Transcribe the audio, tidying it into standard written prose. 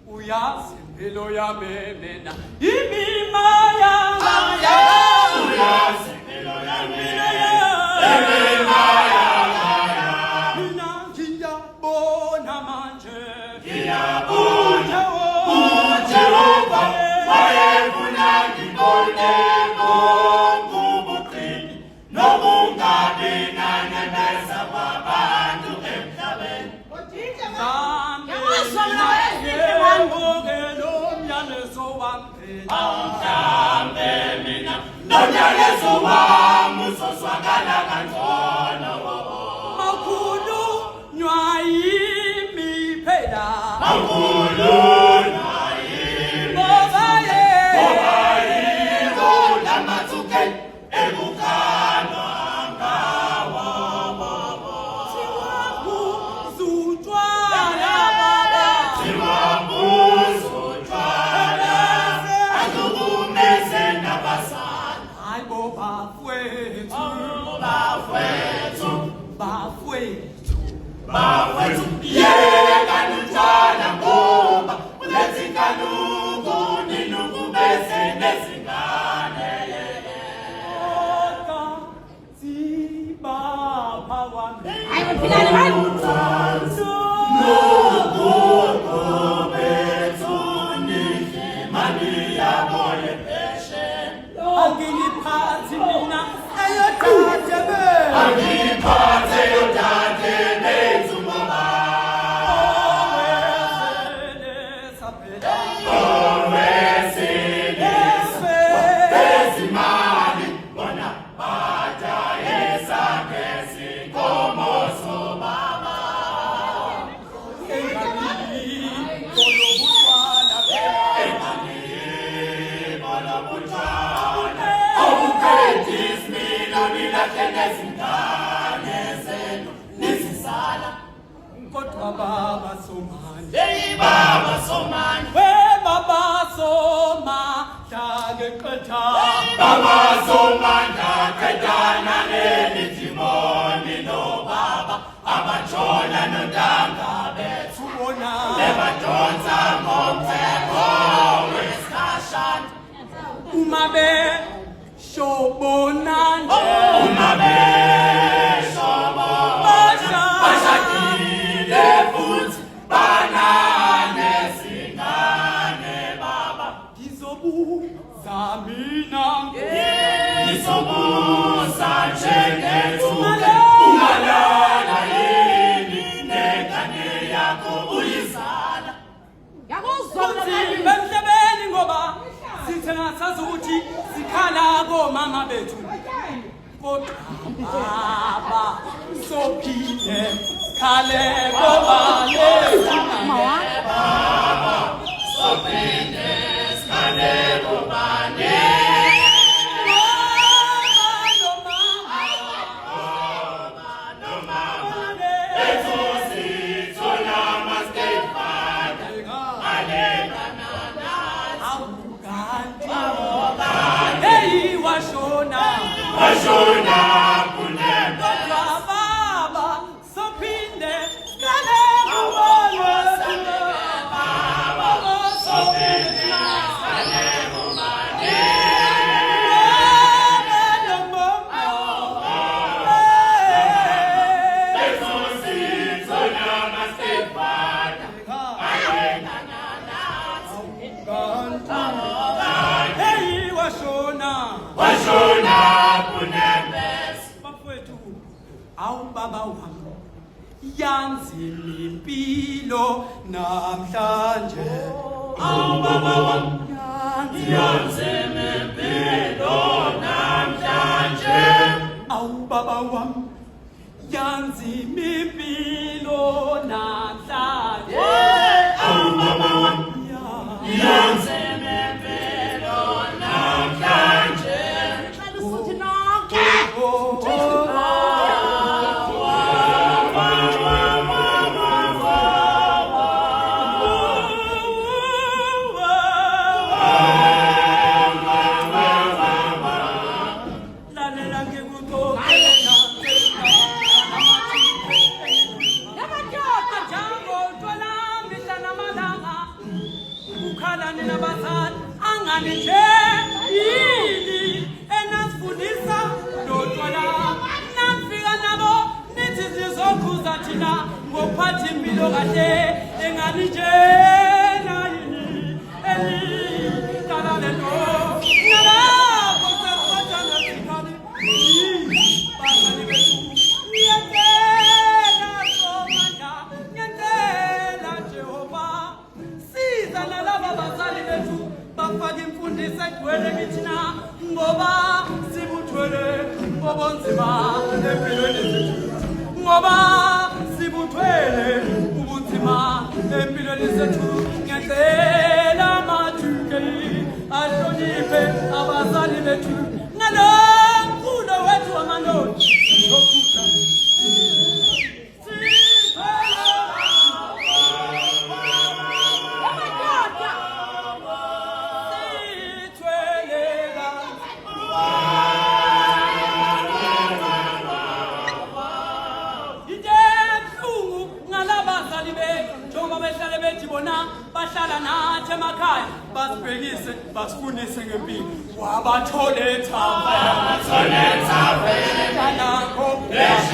Uyazi impilo yami mina imimaya uyazi impilo yami imimaya mina ngiyabona manje ngiyabona uJehova wayefuna ngibone ngobuqili nobungabi nanemeza kwabantu emhlabeni Nomyalezo wami uzozwakala kangcono Makhulu nyayimi phela Makhulu nyayimi Bobaye Lamathuke ebukhanwa ngawo Siwabuzutshwala baba Siwabuzutshwala Alukumeze nabazali Hayi bafowethu Bafowethu Yeka nutshwala ngoba Kulezingkanuku ninukubeze nezingane Kodwa zibapha wami Hayi baphilane bani Angiliphathi mina eyodade bethu ngoba Bezimali bona bajayeza ngezinkomo zobaba Kodwa baba somani baba somani baba soma qetha baba somani qedana elithimoni no baba abathola nodanga bethu bona lebadonsa ngomthetho wesikhashana uma be shobonande uma be futhi banane singane baba ngizobuza mina ngizobuza njengethu umalala yini nengane yakho uyizala yakuzona emhlabeni ngoba sithena sazi ukuthi sikhala komama bethu kodwa baba sophile Kale bobale baba sophile kale bobale Washona kunembe baba sophinde kale bobale baba sophinde kale bobale Washona kunembes bafowethu awu baba wami yanzima impilo namhlanje awu baba wami yanzima impilo namhlanje awu baba wami yanzima impilo namhlanje awu baba wami yanzima impilo namhlanje Lalela ngikuthi ngithina ngoba sibuthwele obonzima empilweni zethu ngoba sibuthwele ubunzima empilweni zethu ngiyacela majuke ahloniphe abazali bethu ngalo mkhulo wethu wamanoni sokuda bahlala nathi emakhaya basibhekise basifundise ngempilo wabathole thavenango Yes,